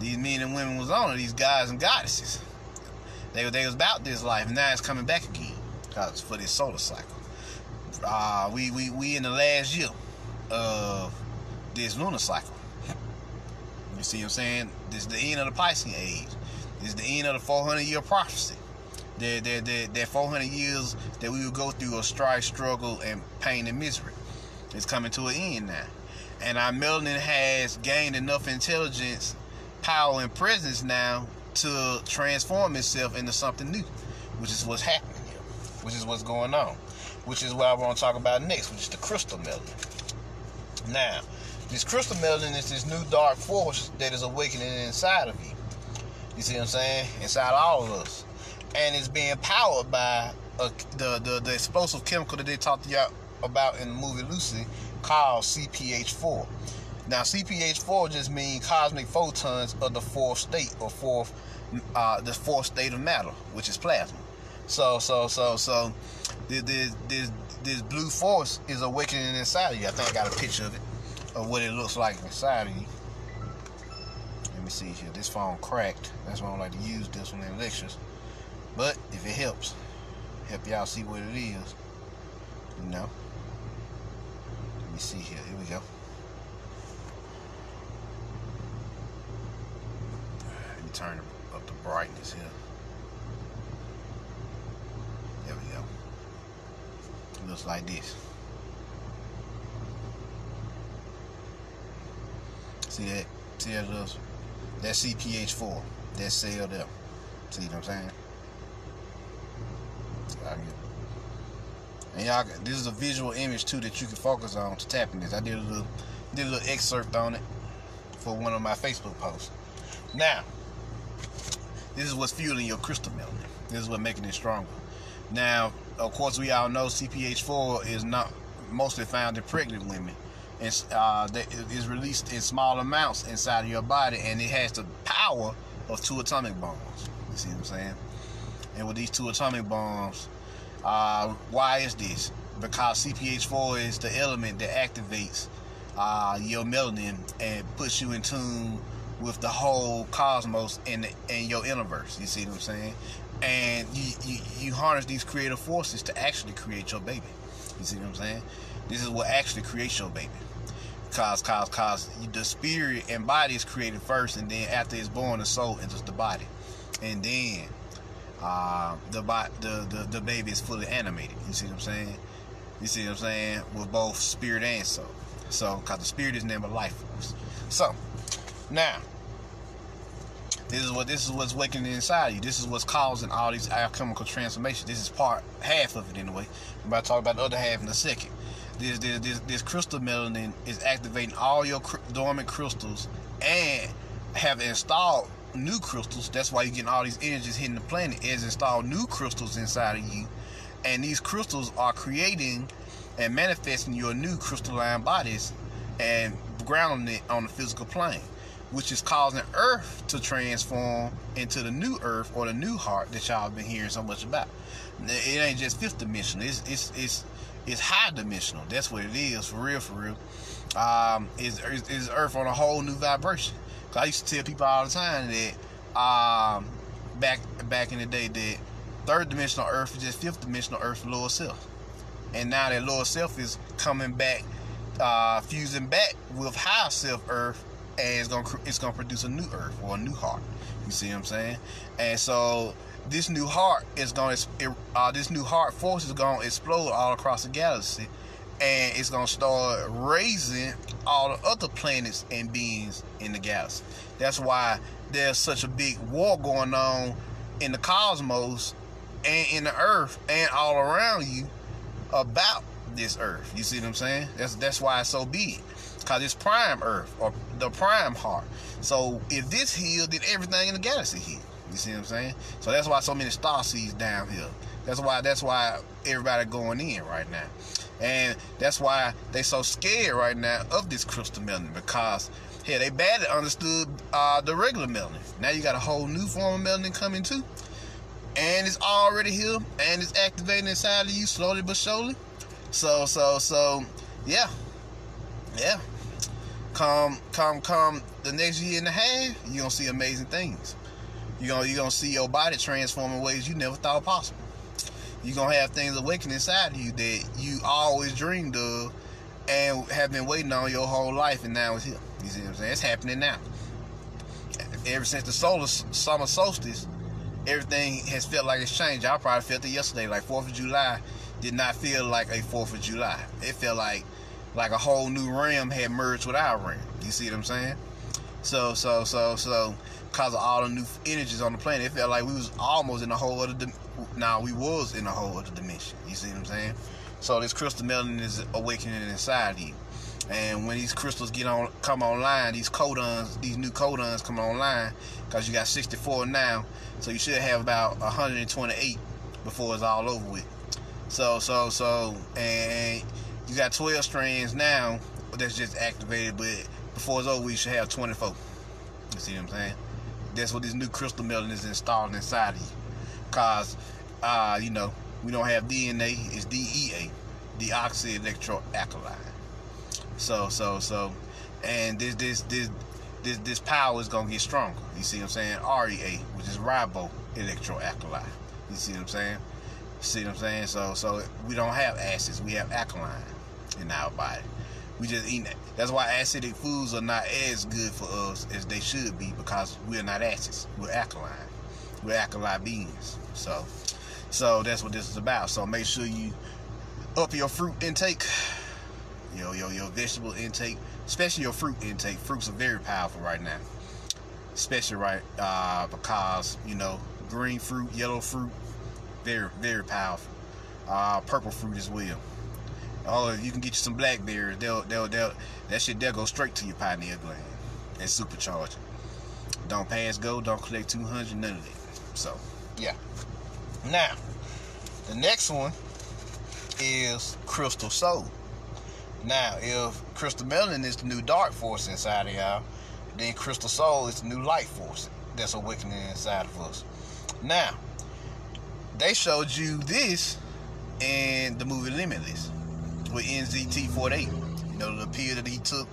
These men and women was on it. These guys and goddesses. They was about this life. Now it's coming back again. Cause for this solar cycle. We in the last year of this lunar cycle. You see what I'm saying? This is the end of the Piscean age. This is the end of the 400-year prophecy. That 400 years that we would go through of strife, struggle, and pain and misery. It's coming to an end now. And our melanin has gained enough intelligence, power, and presence now to transform itself into something new, which is what's happening here, which is what's going on, which is what I want to talk about next, which is the crystal melanin. Now, this crystal melanin is this new dark force that is awakening inside of you. You see what I'm saying? Inside all of us. And it's being powered by the explosive chemical that they talked to y'all about in the movie Lucy, called CPH4. Now, CPH4 just means cosmic photons of the fourth state, or the fourth state of matter, which is plasma. So this blue force is awakening inside of you. I think I got a picture of it, of what it looks like inside of you. Let me see here. This phone cracked. That's why I don't like to use this one in lectures. But if it help y'all see what it is, You know. Let me see here. Here we go. Let me turn up the brightness here. There we go. It looks like this. See that? See that little? That's CPH4. That cell there. See what I'm saying? And y'all, this is a visual image too that you can focus on to tap in this. I did a little excerpt on it for one of my Facebook posts. Now, this is what's fueling your crystal melanin. This is what's making it stronger. Now, of course, we all know CPH4 is not mostly found in pregnant women. That is released in small amounts inside of your body, and it has the power of 2 atomic bombs. You see what I'm saying? And with these 2 atomic bombs, why is this? Because CPH4 is the element that activates your melanin and puts you in tune with the whole cosmos and your universe. You see what I'm saying? And you harness these creative forces to actually create your baby. You see what I'm saying? This is what actually creates your baby. Cause the spirit and body is created first, and then after it's born, the soul enters the body, and then the baby is fully animated. You see what I'm saying? You see what I'm saying? With both spirit and soul. So, cause the spirit is never life force. So, now this is what's awakening inside of you. This is what's causing all these alchemical transformations. This is half of it anyway. I'm about to talk about the other half in a second. This crystal melanin is activating all your dormant crystals and have installed new crystals. That's why you're getting all these energies hitting the planet. It's installed new crystals inside of you, and these crystals are creating and manifesting your new crystalline bodies and grounding it on the physical plane, which is causing Earth to transform into the new Earth, or the new heart that y'all been hearing so much about. It ain't just fifth dimensional. It's high dimensional. That's what it is, for real, for real. Is Earth on a whole new vibration. Cause I used to tell people all the time that back in the day that third dimensional Earth is just fifth dimensional Earth's lower self, and now that lower self is coming back, fusing back with higher self Earth, and it's gonna produce a new Earth, or a new heart. You see what I'm saying? And so this new heart this new heart force is gonna explode all across the galaxy, and it's gonna start raising all the other planets and beings in the galaxy. That's why there's such a big war going on in the cosmos and in the Earth and all around you about this Earth. You see what I'm saying? That's why it's so big, because it's prime Earth, or the prime heart. So if this healed, then everything in the galaxy healed. You see what I'm saying? So that's why so many star seeds down here. That's why everybody going in right now. And that's why they so scared right now of this crystal melanin, because hell, they badly understood the regular melanin. Now you got a whole new form of melanin coming too, and it's already here, and it's activating inside of you slowly but surely. So yeah. Come the next year and a half, you're gonna see amazing things. You're gonna see your body transform in ways you never thought possible. You're gonna have things awaken inside of you that you always dreamed of and have been waiting on your whole life, and now it's here. You see what I'm saying? It's happening now. Ever since the summer solstice, everything has felt like it's changed. I probably felt it yesterday. Like 4th of July did not feel like a 4th of July. It felt like a whole new realm had merged with our realm. You see what I'm saying? So, because of all the new energies on the planet, it felt like we was almost in a whole other we was in a whole other dimension. You see what I'm saying? So this crystal melanin is awakening inside you. And when these crystals come online, these new codons come online, because you got 64 now, so you should have about 128 before it's all over with. So, and you got 12 strands now that's just activated, but before it's over, you should have 24. You see what I'm saying? That's what this new crystal melanin is installed inside of you. Cause, we don't have DNA, it's DEA, deoxyribonucleic. So, and this power is gonna get stronger. You see what I'm saying? REA, which is riboelectroalkali. You see what I'm saying? See what I'm saying? So we don't have acids. We have alkaline in our body. We just eat that. That's why acidic foods are not as good for us as they should be, because we're not acids. We're alkaline. We're alkali beings. So that's what this is about. So make sure you up your fruit intake, your vegetable intake, especially your fruit intake. Fruits are very powerful right now, especially because green fruit, yellow fruit, very, very powerful. Purple fruit as well. Oh, if you can get you some blackberries, that shit they'll go straight to your pineal gland and supercharge it. Don't pass go, don't collect 200, none of that. So yeah. Now the next one is crystal soul. Now, if crystal melanin is the new dark force inside of y'all, then crystal soul is the new light force that's awakening inside of us. Now, they showed you this in the movie Limitless with NZT-48. The pill that he took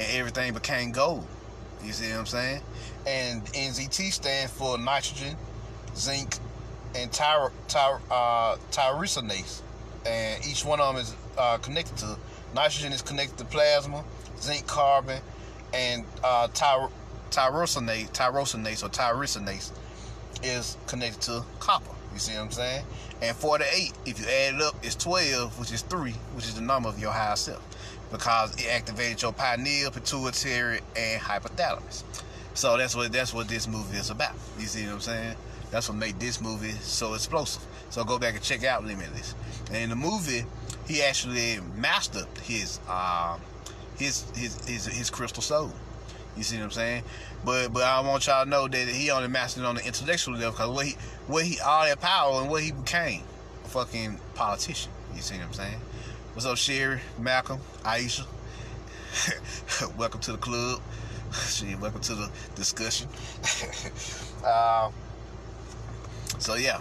and everything became gold. You see what I'm saying? And NZT stands for nitrogen, zinc, and tyrosinase. And each one of them is connected to nitrogen is connected to plasma, zinc, carbon, and tyrosinase is connected to copper. You see what I'm saying? And 48, if you add it up, is 12, which is 3, which is the number of your higher self, because it activated your pineal, pituitary, and hypothalamus. So that's what this movie is about. You see what I'm saying? That's what made this movie so explosive. So go back and check out Limitless. And in the movie, he actually mastered his crystal soul. You see what I'm saying? But I want y'all to know that he only mastered it on the intellectual level, because what he all that power and what he became a fucking politician. You see what I'm saying? What's up, Sherry, Malcolm, Aisha? Welcome to the club. Welcome to the discussion. So yeah.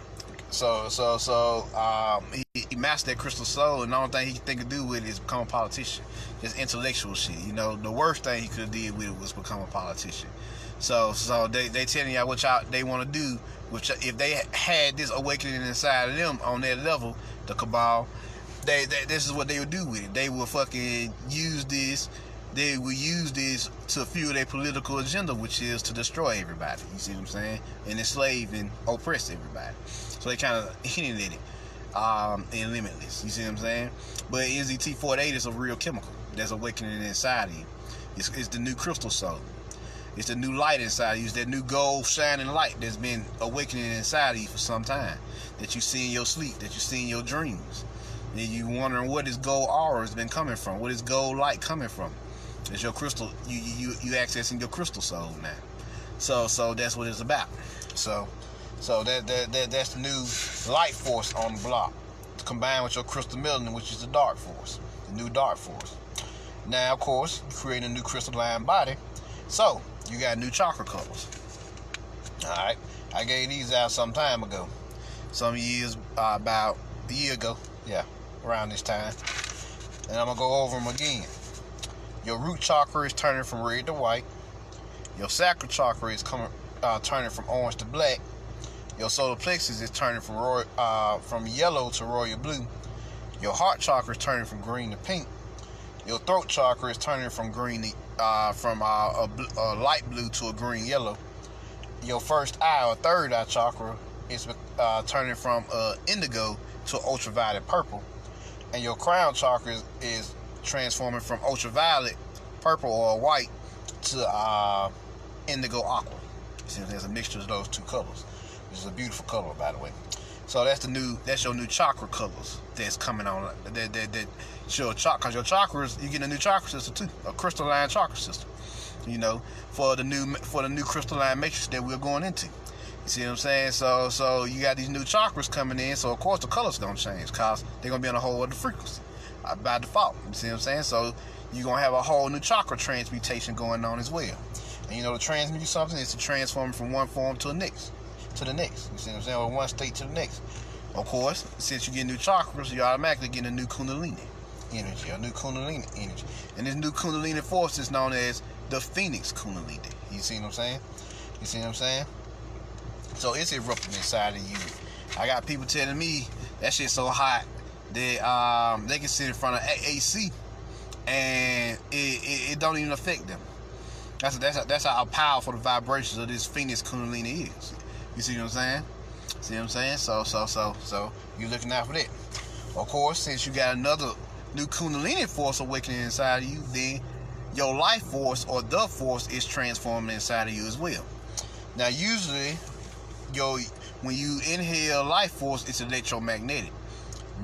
He mastered that crystal soul, and the only thing he think to do with it is become a politician. Just intellectual shit. The worst thing he could have did with it was become a politician. So they telling y'all what they want to do. If they had this awakening inside of them on that level, the cabal, this is what they would do with it. They would fucking use this. They will use this to fuel their political agenda, which is to destroy everybody. You see what I'm saying? And enslave and oppress everybody. So they kind of hinted at it in Limitless. You see what I'm saying? But NZT-48 is a real chemical that's awakening inside of you. It's the new crystal soul. It's the new light inside of you. It's that new gold shining light that's been awakening inside of you for some time, that you see in your sleep, that you see in your dreams. And you wondering what this gold aura has been coming from. What is gold light coming from? It's your crystal. You accessing your crystal soul now. So that's what it's about. So that's the new light force on the block, combined with your crystal melanin, which is the dark force, the new dark force. Now, of course, you create a new crystalline body, so you got new chakra colors. All right, I gave these out some time ago, some years, about a year ago, yeah, around this time, and I'm gonna go over them again. Your root chakra is turning from red to white. Your sacral chakra is turning from orange to black. Your solar plexus is turning from yellow to royal blue. Your heart chakra is turning from green to pink. Your throat chakra is turning from a light blue to a green yellow. Your first eye, or third eye chakra, is turning from indigo to ultraviolet purple. And your crown chakra is transforming from ultraviolet purple or white to indigo aqua. See, there's a mixture of those two colors, which is a beautiful color, by the way. So that's your new chakra colors that's coming on. That show because your chakras, you get a new chakra system too, a crystalline chakra system. For the new crystalline matrix that we're going into. You see what I'm saying? So you got these new chakras coming in. So of course the colors gonna change, because they're gonna be on a whole other frequency by default. You see what I'm saying? So you're gonna have a whole new chakra transmutation going on as well. And to transmute something is to transform from one form to the next. You see what I'm saying? Or one state to the next. Of course, since you get new chakras, you automatically get a new kundalini energy, And this new kundalini force is known as the Phoenix Kundalini. You see what I'm saying? So it's erupting inside of you. I got people telling me That shit so hot that they can sit in front of AC and it don't even affect them. That's how powerful the vibrations of this Phoenix Kundalini is. You see what I'm saying? See what I'm saying? So you're looking out for that. Of course, since you got another new Kundalini force awakening inside of you, then your life force or the force is transforming inside of you as well. Now, usually, when you inhale life force, it's electromagnetic.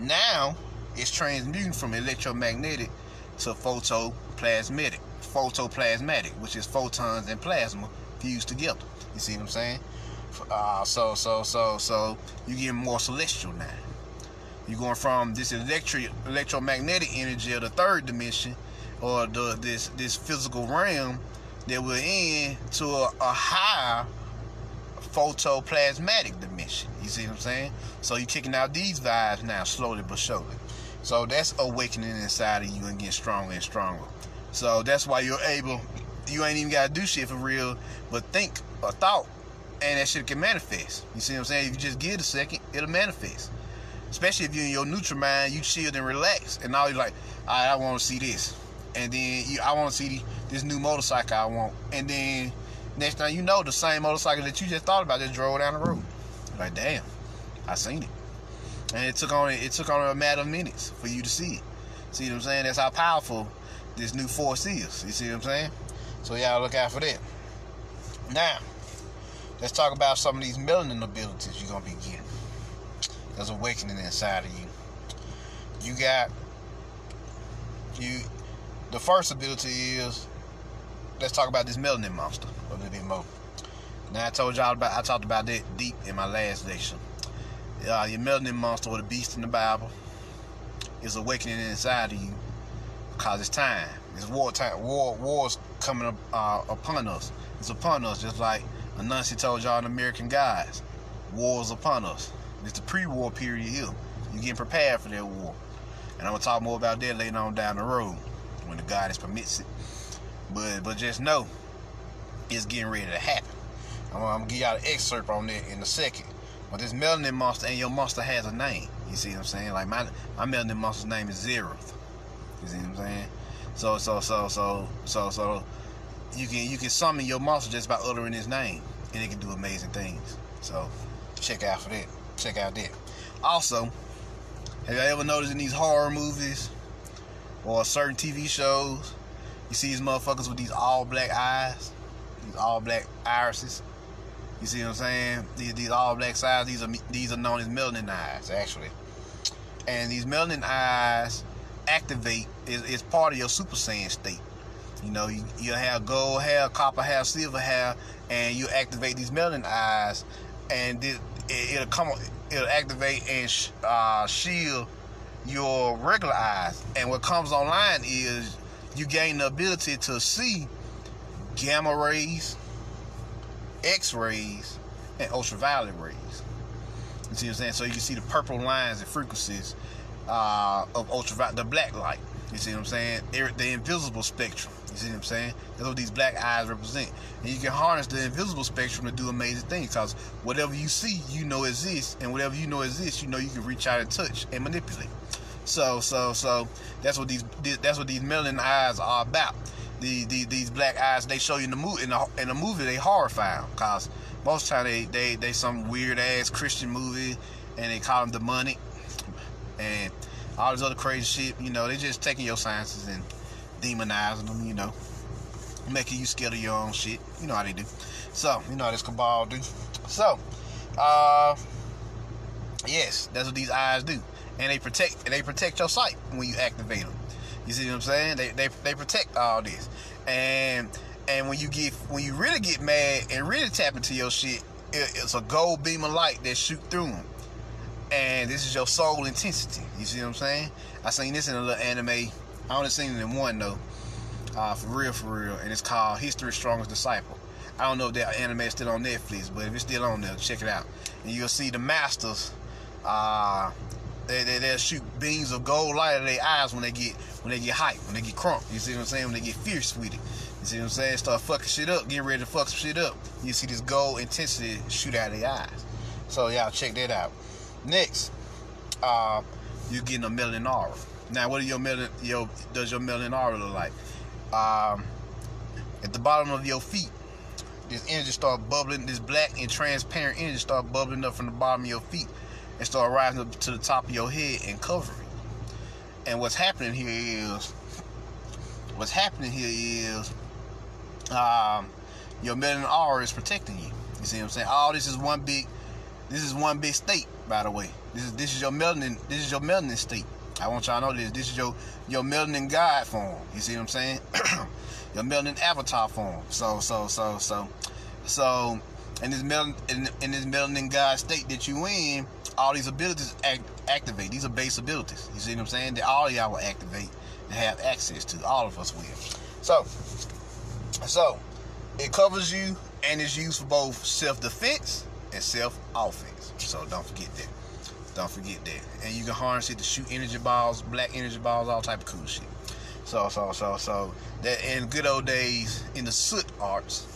Now, it's transmuting from electromagnetic to photoplasmatic, which is photons and plasma fused together. You see what I'm saying? So you get more celestial now. You're going from this electromagnetic energy of the third dimension, or this physical realm that we're in, to a higher photoplasmatic dimension. You see what I'm saying? So you're kicking out these vibes now, slowly but surely. So that's awakening inside of you and getting stronger and stronger. So that's why you ain't even got to do shit for real, but think a thought, and that shit can manifest. You see what I'm saying? If you just give it a second, it'll manifest. Especially if you're in your neutral mind, you chilled and relaxed, and now you're like, all right, I want to see this. And then I want to see this new motorcycle I want. And then next thing you know, the same motorcycle that you just thought about just drove down the road. You're like, damn, I seen it. And it took on a matter of minutes for you to see it. See what I'm saying? That's how powerful this new force is. You see what I'm saying? So y'all look out for that. Now, let's talk about some of these melanin abilities you're gonna be getting. There's awakening inside of you. The first ability is, let's talk about this melanin monster a little bit more. Now I talked about that deep in my last lecture. Your melanin monster, or the beast in the Bible, is awakening inside of you because it's time. It's war time. War's coming upon us. It's upon us, just like Anansi told y'all in American Gods. War's upon us. It's the pre-war period here. You're getting prepared for that war. And I'm going to talk more about that later on down the road, when the goddess permits it. But just know, it's getting ready to happen. I'm going to give y'all an excerpt on that in a second. But this melanin monster, and your monster has a name. You see what I'm saying? Like my melanin monster's name is Zeroth. You see what I'm saying? So you can summon your monster just by uttering his name, and it can do amazing things. So check out for that. Check out that. Also, have you ever noticed in these horror movies or certain TV shows, you see these motherfuckers with these all black eyes, these all black irises? You see what I'm saying? These all black eyes, these are known as melanin eyes, actually. And these melanin eyes activate is part of your Super Saiyan state. You know, you have gold hair, copper hair, silver hair, and you activate these melanin eyes, and it'll activate and shield your regular eyes. And what comes online is you gain the ability to see gamma rays, X-rays, and ultraviolet rays. You see what I'm saying? So you can see the purple lines and frequencies of ultraviolet, the black light. You see what I'm saying? The invisible spectrum. You see what I'm saying? That's what these black eyes represent. And you can harness the invisible spectrum to do amazing things, because whatever you see, you know exists, and whatever you know exists, you know you can reach out and touch and manipulate. So that's what these melanin eyes are about. These black eyes, they show you in the movie. In the movie, they horrifying, because most of the time they some weird ass Christian movie, and they call them demonic and all this other crazy shit. You know, they just taking your sciences and demonizing them, you know, making you scared of your own shit. You know how they do. So, you know how this cabal do. So, yes, that's what these eyes do. And they protect your sight when you activate them. You see what I'm saying? They protect all this. And when you really get mad and really tap into your shit, it's a gold beam of light that shoot through them. And this is your soul intensity. You see what I'm saying? I seen this in a little anime. I only seen it in one though. For real. And it's called History's Strongest Disciple. I don't know if that anime is still on Netflix, but if it's still on there, check it out. And you'll see the masters. They'll shoot beams of gold light out of their eyes when they get hyped, when they get crunk. You see what I'm saying? When they get fierce with it. You see what I'm saying? Start fucking shit up, getting ready to fuck some shit up. You see this gold intensity shoot out of their eyes. So y'all check that out. Next, you're getting a melanin aura. Now, what do does your melanin aura look like? At the bottom of your feet, this energy start bubbling. This black and transparent energy start bubbling up from the bottom of your feet and start rising up to the top of your head and covering. And what's happening here is your melanin aura is protecting you. You see what I'm saying? All this is one big state, by the way. This is your melanin state. I want y'all to know this. This is your melanin guide form. You see what I'm saying? Your melanin avatar form. So in this melanin guide state that you in, all these abilities activate. These are base abilities. You see what I'm saying? That all of y'all will activate and have access to. All of us will. So it covers you and is used for both self-defense and self-offense. So don't forget that. And you can harness it to shoot energy balls, black energy balls, all type of cool shit. So that in good old days, in the soot arts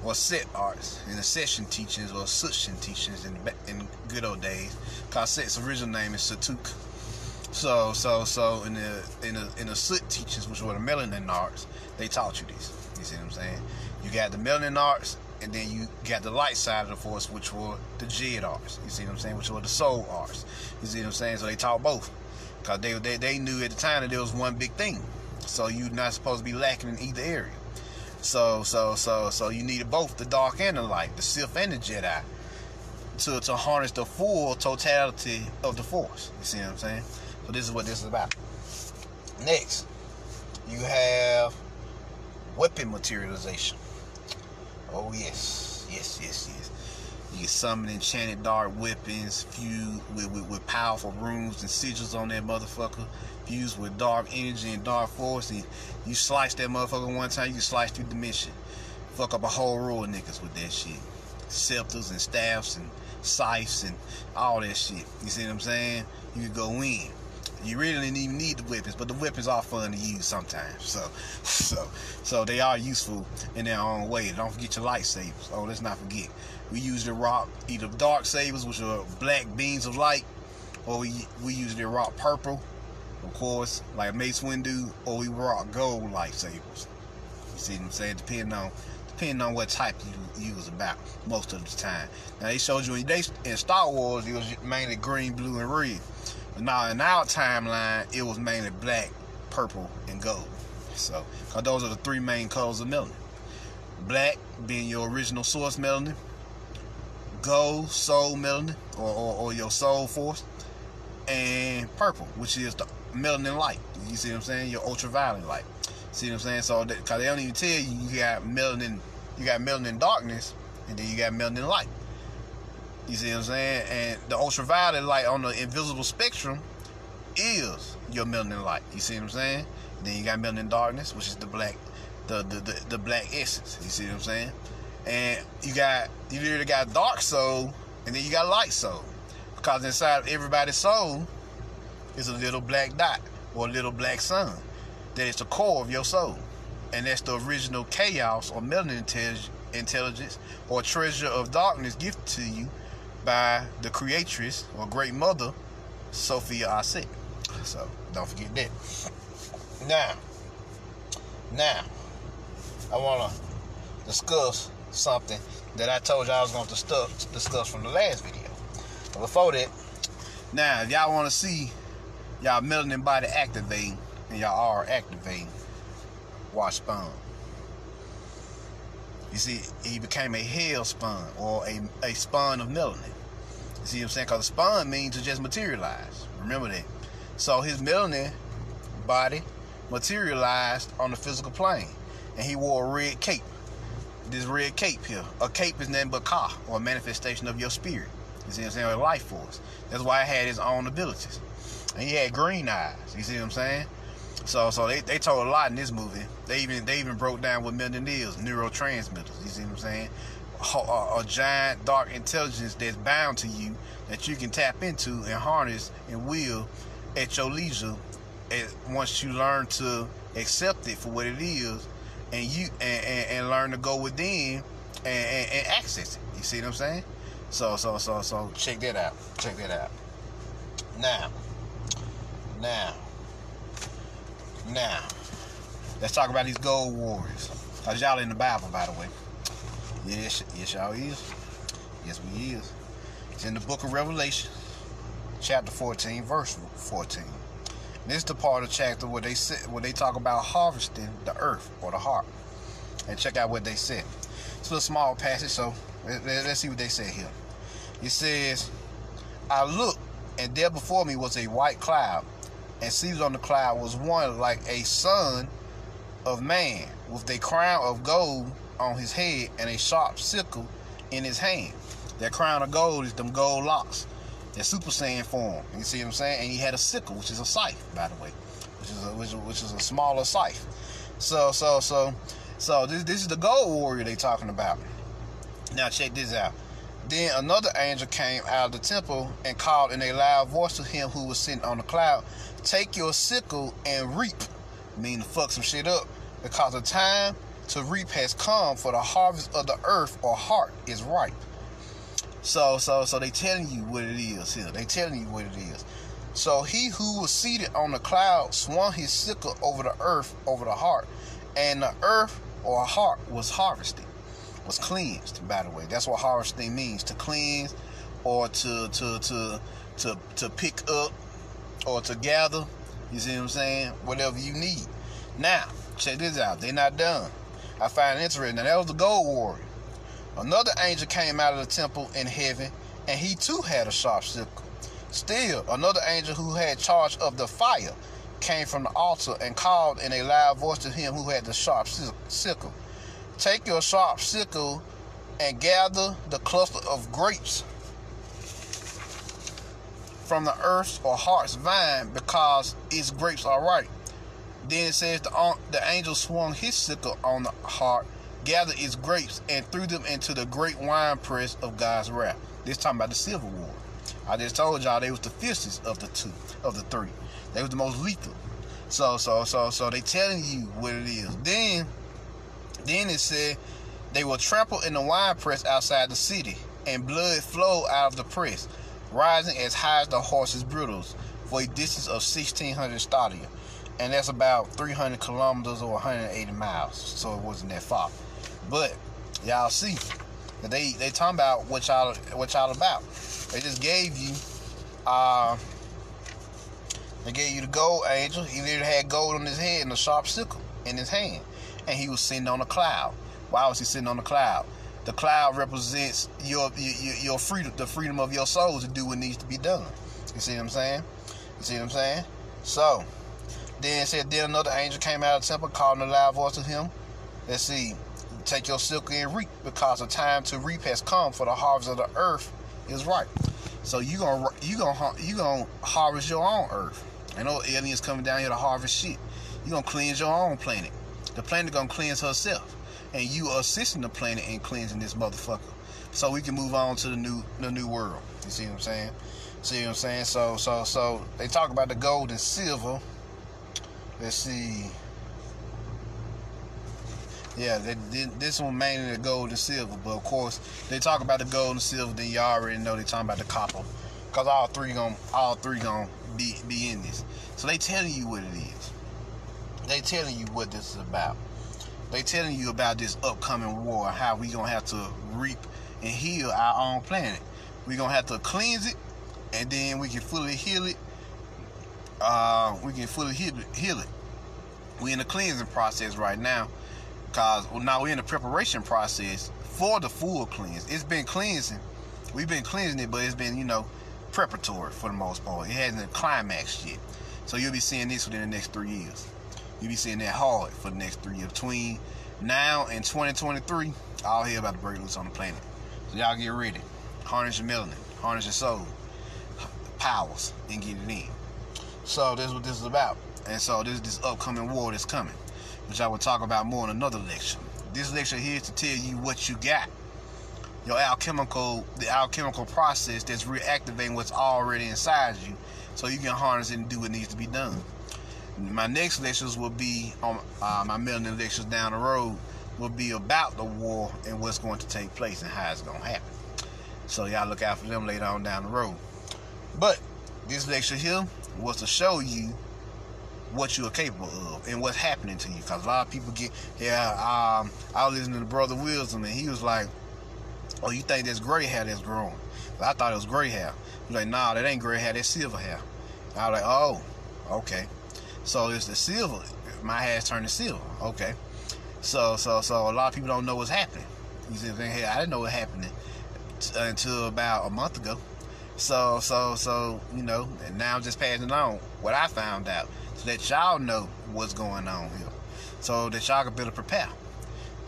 or set arts, in the session teachings or suction teachings in good old days, cause set's original name is Satuk. So in the soot teachings, which were the melanin arts, they taught you this. You see what I'm saying? You got the melanin arts, and then you got the light side of the force, which were the Jed arts. You see what I'm saying? Which were the soul arts. You see what I'm saying? So they taught both, cause they knew at the time that there was one big thing. So you're not supposed to be lacking in either area. So you needed both the dark and the light, the Sith and the Jedi, to harness the full totality of the force. You see what I'm saying? So this is what this is about. Next, you have weapon materialization. Oh yes. You can summon enchanted dark weapons fused with powerful runes and sigils on that motherfucker, fused with dark energy and dark force, and you slice that motherfucker one time, you can slice through dimension. Fuck up a whole row of niggas with that shit. Scepters and staffs and scythes and all that shit. You see what I'm saying? You can go in. You really didn't even need the weapons, but the weapons are fun to use sometimes. So they are useful in their own way. Don't forget your lightsabers. Oh, let's not forget. We usually rock either dark sabers, which are black beams of light, or we usually rock purple, of course, like Mace Windu, or we rock gold lightsabers. You see what I'm saying? Depending on what type you was about most of the time. Now they showed you in Star Wars it was mainly green, blue, and red. But now in our timeline it was mainly black, purple, and gold. So, cause those are the three main colors of melanin. Black being your original source melanin, gold, soul melanin, or your soul force, and purple, which is the melanin light. You see what I'm saying? Your ultraviolet light. See what I'm saying? So, cause they don't even tell you got melanin darkness, and then you got melanin light. You see what I'm saying? And the ultraviolet light on the invisible spectrum is your melanin light. You see what I'm saying? And then you got melanin darkness, which is the black, the black essence. You see what I'm saying? And you literally got dark soul, and then you got light soul, because inside of everybody's soul is a little black dot or a little black sun that is the core of your soul, and that's the original chaos or melanin intelligence or treasure of darkness gifted to you by the creatress or great mother Sophia Aset. So don't forget that. Now I want to discuss something that I told you I was going to discuss from the last video. But before that, now if y'all want to see y'all melanin body activating and y'all are activating, watch Spawn. You see, he became a hell spawn, or a spawn of melanin. You see what I'm saying? Because spawn means to just materialize. Remember that. So his melanin body materialized on the physical plane, and he wore a red cape. This red cape here. A cape is nothing but ka, or a manifestation of your spirit. You see what I'm saying? Or life force. That's why it had his own abilities. And he had green eyes. You see what I'm saying? So they told a lot in this movie. They even broke down what melanin is, neurotransmitters. You see what I'm saying? A giant dark intelligence that's bound to you that you can tap into and harness and will at your leisure. And once you learn to accept it for what it is, and learn to go within and access it. You see what I'm saying? So check that out. Now, let's talk about these gold warriors. Cause y'all in the Bible, by the way. Yes, y'all is. Yes, we is. It's in the book of Revelation, chapter 14, verse 14. This is the part of the chapter where they talk about harvesting the earth or the heart. And check out what they said. It's a little small passage, so let's see what they say here. It says, I looked, and there before me was a white cloud, and seated on the cloud was one like a son of man, with a crown of gold on his head and a sharp sickle in his hand. That crown of gold is them gold locks. That Super Saiyan form. You see what I'm saying? And he had a sickle, which is a scythe, by the way, which is a smaller scythe. So this is the gold warrior they talking about. Now check this out. Then another angel came out of the temple and called in a loud voice to him who was sitting on the cloud, take your sickle and reap, meaning fuck some shit up, because the time to reap has come, for the harvest of the earth or heart is ripe. So they telling you what it is here. They telling you what it is. So he who was seated on the cloud swung his sickle over the earth, over the heart, and the earth or heart was harvested, was cleansed. By the way, that's what harvesting means: to cleanse, or to pick up, or to gather. You see what I'm saying? Whatever you need. Now check this out. They're not done. I find it interesting. Now that was the gold warrior. Another angel came out of the temple in heaven, and he too had a sharp sickle. Still, another angel who had charge of the fire came from the altar and called in a loud voice to him who had the sharp sickle. Take your sharp sickle and gather the cluster of grapes from the earth's or heart's vine, because its grapes are ripe. Then it says the angel swung his sickle on the heart, gathered its grapes, and threw them into the great winepress of God's wrath. This talking about the Civil War. I just told y'all they was the fiercest of the three. They was the most lethal. So they telling you what it is. Then it said they will trample in the winepress outside the city, and blood flowed out of the press, rising as high as the horses' bridles, for a distance of 1,600 stadia. And that's about 300 kilometers or 180 miles. So it wasn't that far. But y'all see that they talking about what y'all about. They just gave you the gold angel. He literally had gold on his head and a sharp sickle in his hand, and he was sitting on a cloud. Why was he sitting on the cloud? The cloud represents your freedom, the freedom of your soul to do what needs to be done. You see what I'm saying? So then it said, then another angel came out of the temple, calling a loud voice to him. Let's see. Take your sickle and reap, because the time to reap has come, for the harvest of the earth is ripe. So you gonna harvest your own earth. Ain't no aliens coming down here to harvest shit. You gonna cleanse your own planet. The planet gonna cleanse herself, and you assisting the planet in cleansing this motherfucker, so we can move on to the new world. You see what I'm saying? So they talk about the gold and silver. Let's see. Yeah, this one mainly the gold and silver, but of course they talk about the gold and silver. Then you already know they talking about the copper, cause all three gonna be in this. So they telling you what it is. They telling you what this is about. They telling you about this upcoming war, how we gonna have to reap and heal our own planet. We gonna have to cleanse it, and then we can fully heal it. Heal it. We in the cleansing process right now. Because now we're in the preparation process for the full cleanse. It's been cleansing. We've been cleansing it, but it's been, preparatory for the most part. It hasn't climaxed yet. So you'll be seeing this within the next 3 years. You'll be seeing that hard for the next 3 years. Between now and 2023, all hell about to break loose on the planet. So y'all get ready. Harness your melanin. Harness your soul powers and get it in. So that's what this is about. And so this upcoming war that's coming, which I will talk about more in another lecture. This lecture here is to tell you what you got. The alchemical process that's reactivating what's already inside you, so you can harness it and do what needs to be done. My next lectures will be on my melanin lectures down the road will be about the war and what's going to take place and how it's going to happen. So y'all look out for them later on down the road. But This lecture here was to show you what you are capable of and what's happening to you. Because a lot of people get, I was listening to Brother Wisdom, and he was like, oh, you think that's gray hair that's growing? But I thought it was gray hair. He was like, nah, that ain't gray hair, that's silver hair. And I was like, oh, okay. So it's the silver. My hair's turning silver. Okay. So a lot of people don't know what's happening. You see what I'm saying? Hey, I didn't know what happened until about a month ago. So you know, and now I'm just passing on what I found out, so that y'all know what's going on here, so that y'all can better prepare.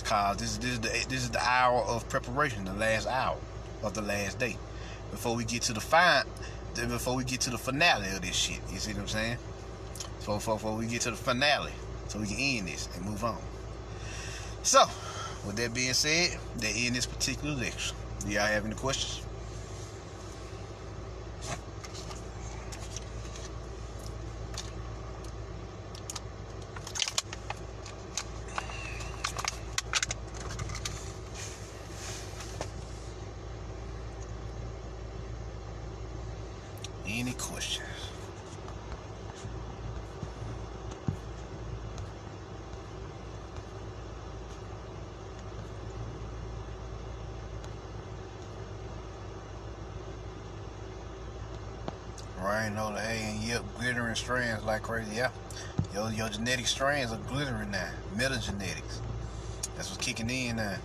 Cause this is the hour of preparation, the last hour of the last day, before we get to the finale of this shit. You see what I'm saying? So before we get to the finale, so we can end this and move on. So, with that being said, they end this particular lecture. Do y'all have any questions? Any questions? Right, no, hey, and yep, glittering strands like crazy. Yeah, your genetic strands are glittering now. Metagenetics. That's what's kicking in now.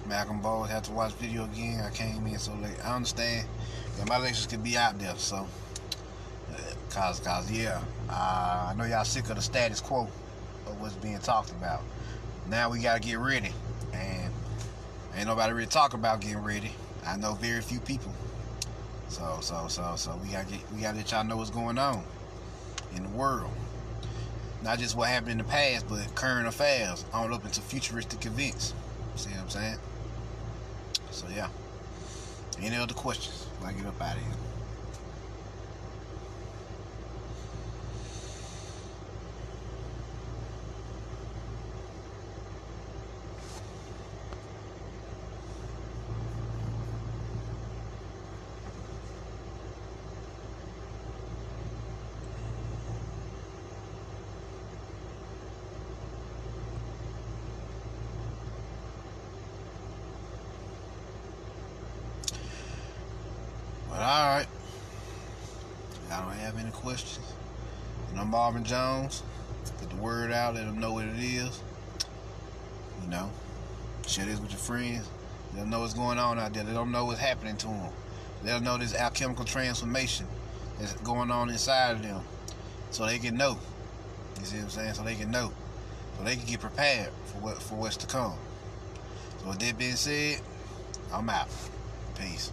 Malcolm Bowles had to watch video again. I came in so late. I understand that my lectures could be out there, so cause yeah, I know y'all sick of the status quo of what's being talked about. Now we gotta get ready, and ain't nobody really talk about getting ready. I know very few people. So we gotta let y'all know what's going on in the world. Not just what happened in the past, but current affairs on up into futuristic events. See what I'm saying? So yeah. Any other questions? I'll get up out of here. But alright. I don't have any questions. And I'm Marvin Jones. Get the word out, let them know what it is. You know, share this with your friends. Let them know what's going on out there. Let them know what's happening to them. Let them know this alchemical transformation that's going on inside of them, so they can know. You see what I'm saying? So they can know. So they can get prepared for what's to come. So with that being said, I'm out. Peace.